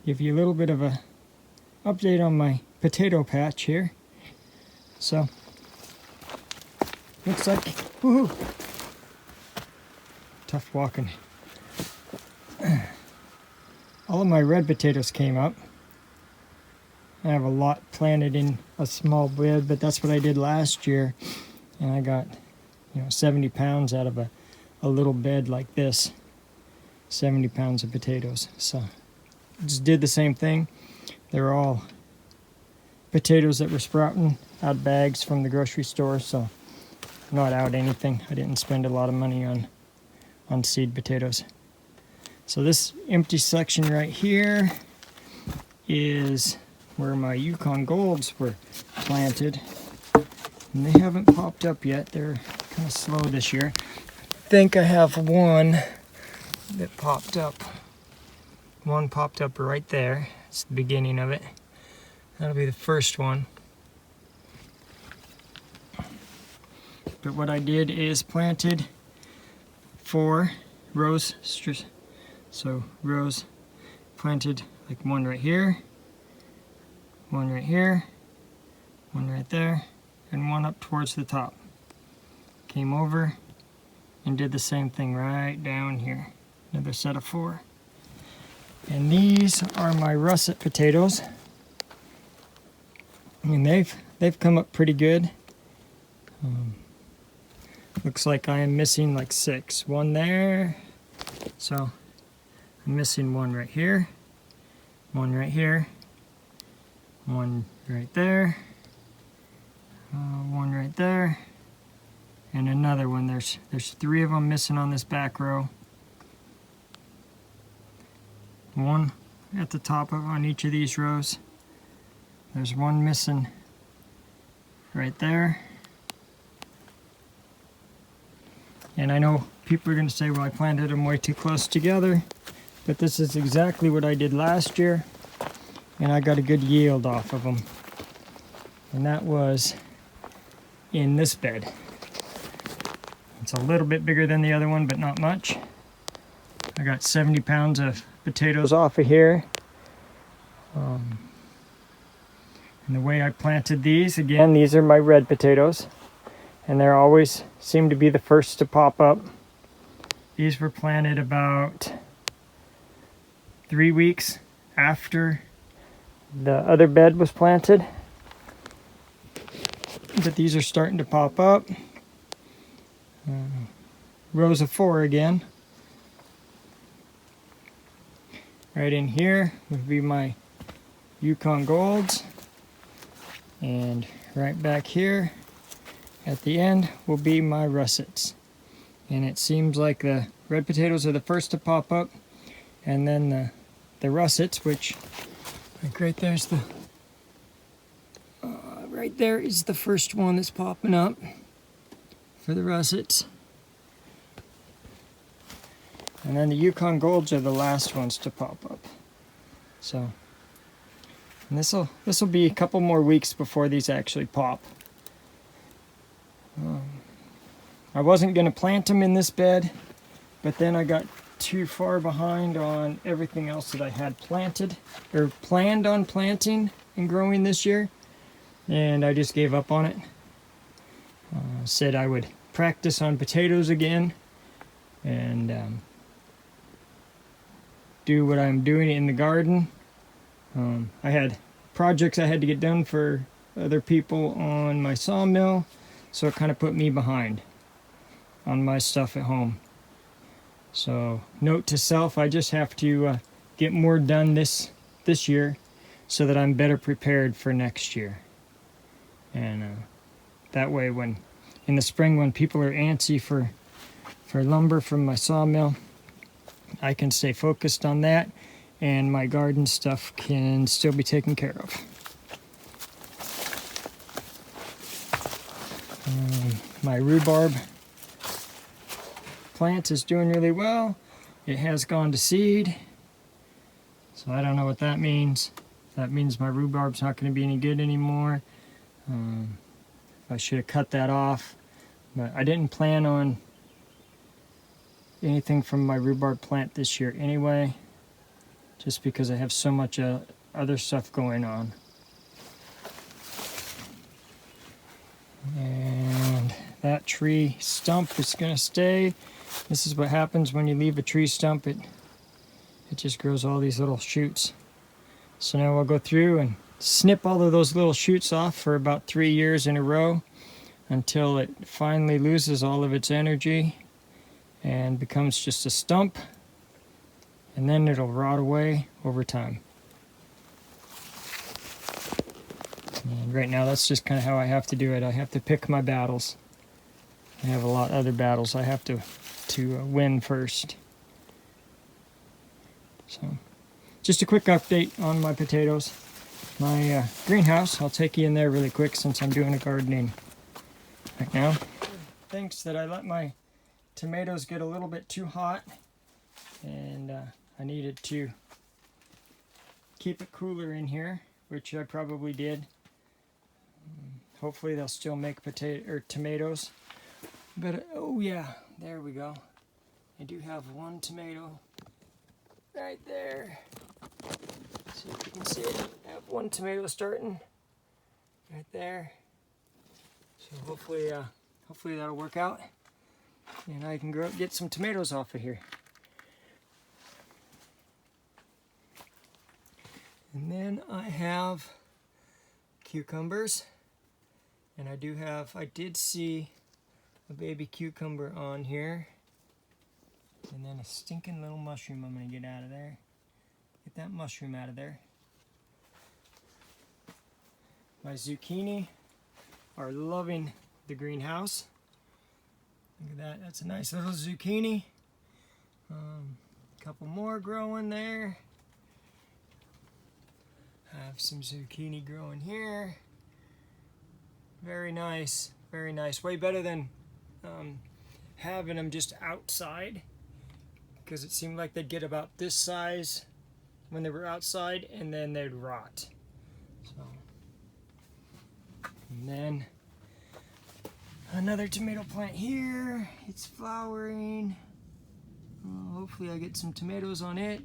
give you a little bit of a update on my potato patch here. So, looks like, woohoo, tough walking. All of my red potatoes came up. I have a lot planted in a small bed, but that's what I did last year. And I got, 70 pounds out of a little bed like this. 70 pounds of potatoes. So, just did the same thing. They're all potatoes that were sprouting out of bags from the grocery store, so not out anything. I didn't spend a lot of money on seed potatoes. So this empty section right here is where my Yukon Golds were planted. And they haven't popped up yet. They're kind of slow this year. I think I have one that popped up. One popped up right there. It's the beginning of it. That'll be the first one. But what I did is planted 4 rows. So rows, planted like one right here, one right here, one right there, and one up towards the top. Came over and did the same thing right down here. Another set of 4. And these are my russet potatoes. I mean, they've come up pretty good. Looks like I am missing like 6. One there. So I'm missing one right here. One right here. One right there. One right there. And another one. There's 3 of them missing on this back row. One at the top on each of these rows. There's one missing right there. And I know people are going to say, well, I planted them way too close together, but this is exactly what I did last year, and I got a good yield off of them. And that was in this bed. It's a little bit bigger than the other one, but not much. I got 70 pounds of potatoes off of here. And the way I planted these, again, these are my red potatoes, and they always seem to be the first to pop up. These were planted about 3 weeks after the other bed was planted, but these are starting to pop up. Rows of 4 again. Right in here would be my Yukon Golds, and right back here at the end will be my russets. And it seems like the red potatoes are the first to pop up, and then the russets, which like right there's the right there is the first one that's popping up for the russets. And then the Yukon Golds are the last ones to pop up. So, and this will be a couple more weeks before these actually pop. I wasn't going to plant them in this bed, but then I got too far behind on everything else that I had planted or planned on planting and growing this year, and I just gave up on it. Said I would practice on potatoes again and do what I'm doing in the garden. I had projects I had to get done for other people on my sawmill, so it kind of put me behind on my stuff at home. So note to self, I just have to get more done this year so that I'm better prepared for next year. And that way, when in the spring when people are antsy for lumber from my sawmill, I can stay focused on that, and my garden stuff can still be taken care of. My rhubarb plant is doing really well. It has gone to seed, so I don't know what that means. That means my rhubarb's not going to be any good anymore. I should have cut that off, but I didn't plan on anything from my rhubarb plant this year anyway. just because I have so much other stuff going on. And that tree stump is going to stay. This is what happens when you leave a tree stump. It just grows all these little shoots. So now we'll go through and snip all of those little shoots off for about 3 years in a row until it finally loses all of its energy and becomes just a stump, and then it'll rot away over time. And right now that's just kind of how I have to do it. I have to pick my battles. I have a lot of other battles I have to win first. So just a quick update on my potatoes. My greenhouse, I'll take you in there really quick since I'm doing a gardening right now. Thinks that I let my tomatoes get a little bit too hot, and I needed to keep it cooler in here, which I probably did. Hopefully they'll still make tomatoes. But oh yeah, there we go. I do have one tomato right there. See if you can see it. I have one tomato starting right there. So hopefully that'll work out, and I can get some tomatoes off of here. And then I have cucumbers, and I did see a baby cucumber on here, and then a stinking little mushroom I'm going to get out of there. Get that mushroom out of there. My zucchini are loving the greenhouse. Look at that, that's a nice little zucchini. Couple more growing there. Have some zucchini growing here. Very nice, very nice. Way better than having them just outside, because it seemed like they'd get about this size when they were outside and then they'd rot. So, and then another tomato plant here. It's flowering. Hopefully I get some tomatoes on it.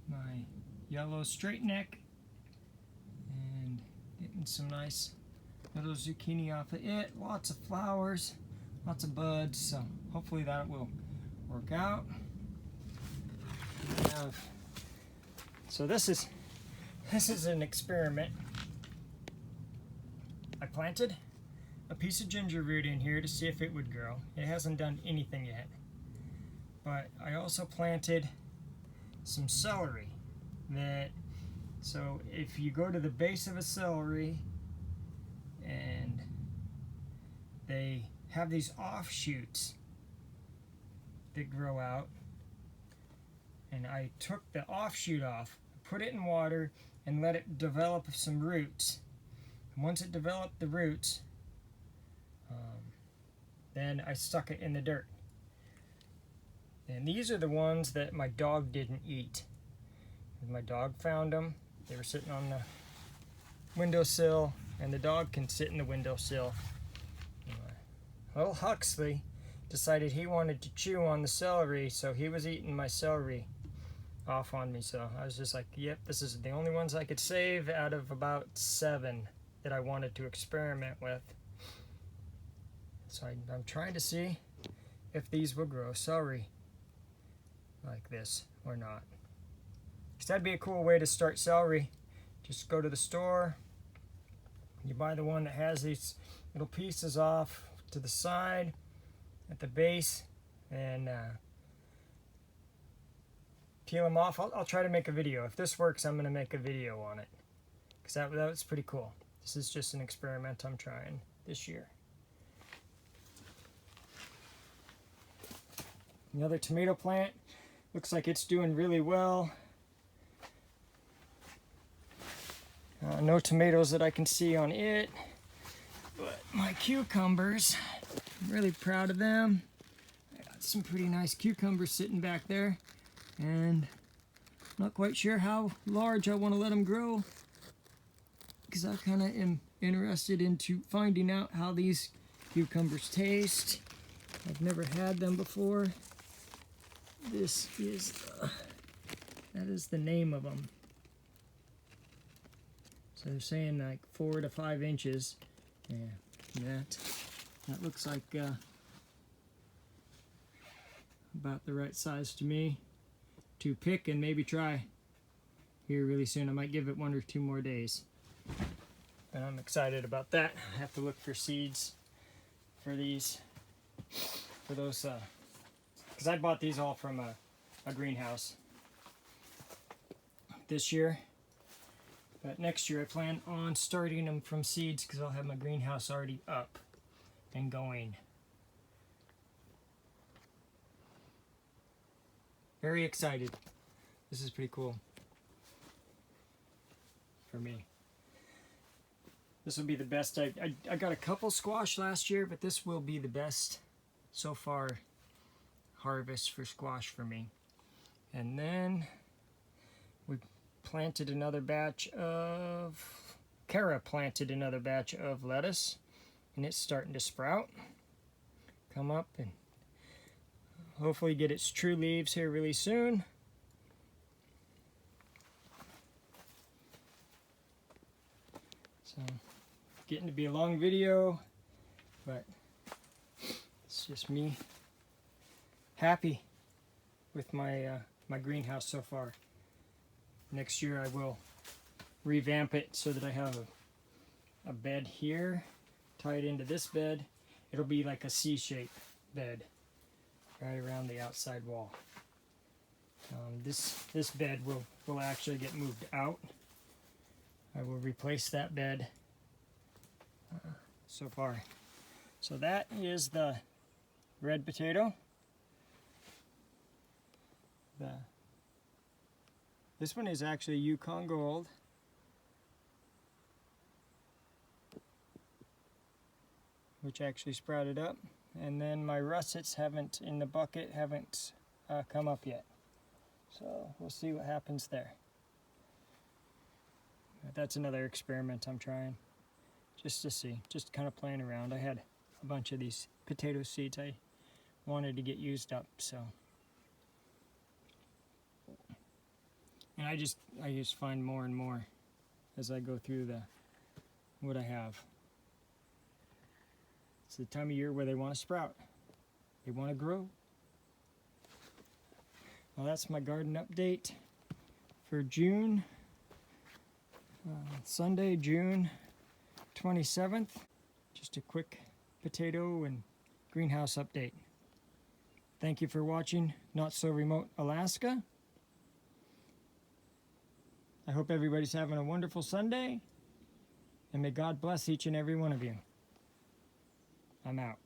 My yellow straight neck, and getting some nice little zucchini off of it. Lots of flowers, lots of buds, so hopefully that will work out. So this is an experiment. I planted a piece of ginger root in here to see if it would grow. It hasn't done anything yet. But I also planted some celery. So if you go to the base of a celery, and they have these offshoots that grow out, and I took the offshoot off, put it in water, and let it develop some roots. And once it developed the roots, then I stuck it in the dirt. And these are the ones that my dog didn't eat. My dog found them. They were sitting on the windowsill, and the dog can sit in the windowsill. Little Huxley decided he wanted to chew on the celery, so he was eating my celery off on me. So I was just like, yep, this is the only ones I could save out of about 7 that I wanted to experiment with. So I'm trying to see if these will grow celery like this or not. Because that'd be a cool way to start celery. Just go to the store, you buy the one that has these little pieces off to the side at the base, and peel them off. I'll try to make a video. If this works, I'm going to make a video on it, because that was pretty cool. This is just an experiment I'm trying this year. Another tomato plant. Looks like it's doing really well. No tomatoes that I can see on it, but my cucumbers, I'm really proud of them. I got some pretty nice cucumbers sitting back there, and I'm not quite sure how large I want to let them grow, because I kind of am interested into finding out how these cucumbers taste. I've never had them before. This is that is the name of them. So they're saying like 4 to 5 inches. Yeah, that looks like about the right size to me to pick and maybe try here really soon. I might give it 1 or 2 more days. But I'm excited about that. I have to look for seeds for these, for those, because I bought these all from a greenhouse this year. But next year I plan on starting them from seeds because I'll have my greenhouse already up and going. Very excited. This is pretty cool for me. This will be the best. I got a couple squash last year, but this will be the best so far harvest for squash for me. And then we planted another batch of, Kara planted another batch of lettuce, and it's starting to sprout, come up, and hopefully get its true leaves here really soon. So, getting to be a long video, but it's just me happy with my my greenhouse so far. Next year I will revamp it so that I have a bed here, tie it into this bed. It'll be like a C-shaped bed right around the outside wall. This bed will actually get moved out. I will replace that bed so far. So that is the red potato. This one is actually Yukon Gold. Which actually sprouted up. And then my russets haven't, in the bucket, haven't come up yet. So we'll see what happens there. But that's another experiment I'm trying. Just to see, just kind of playing around. I had a bunch of these potato seeds I wanted to get used up, so. And I just find more and more as I go through what I have. It's the time of year where they want to sprout. They want to grow. Well, that's my garden update for June. Sunday, June 27th. Just a quick potato and greenhouse update. Thank you for watching Not So Remote Alaska. I hope everybody's having a wonderful Sunday, and may God bless each and every one of you. I'm out.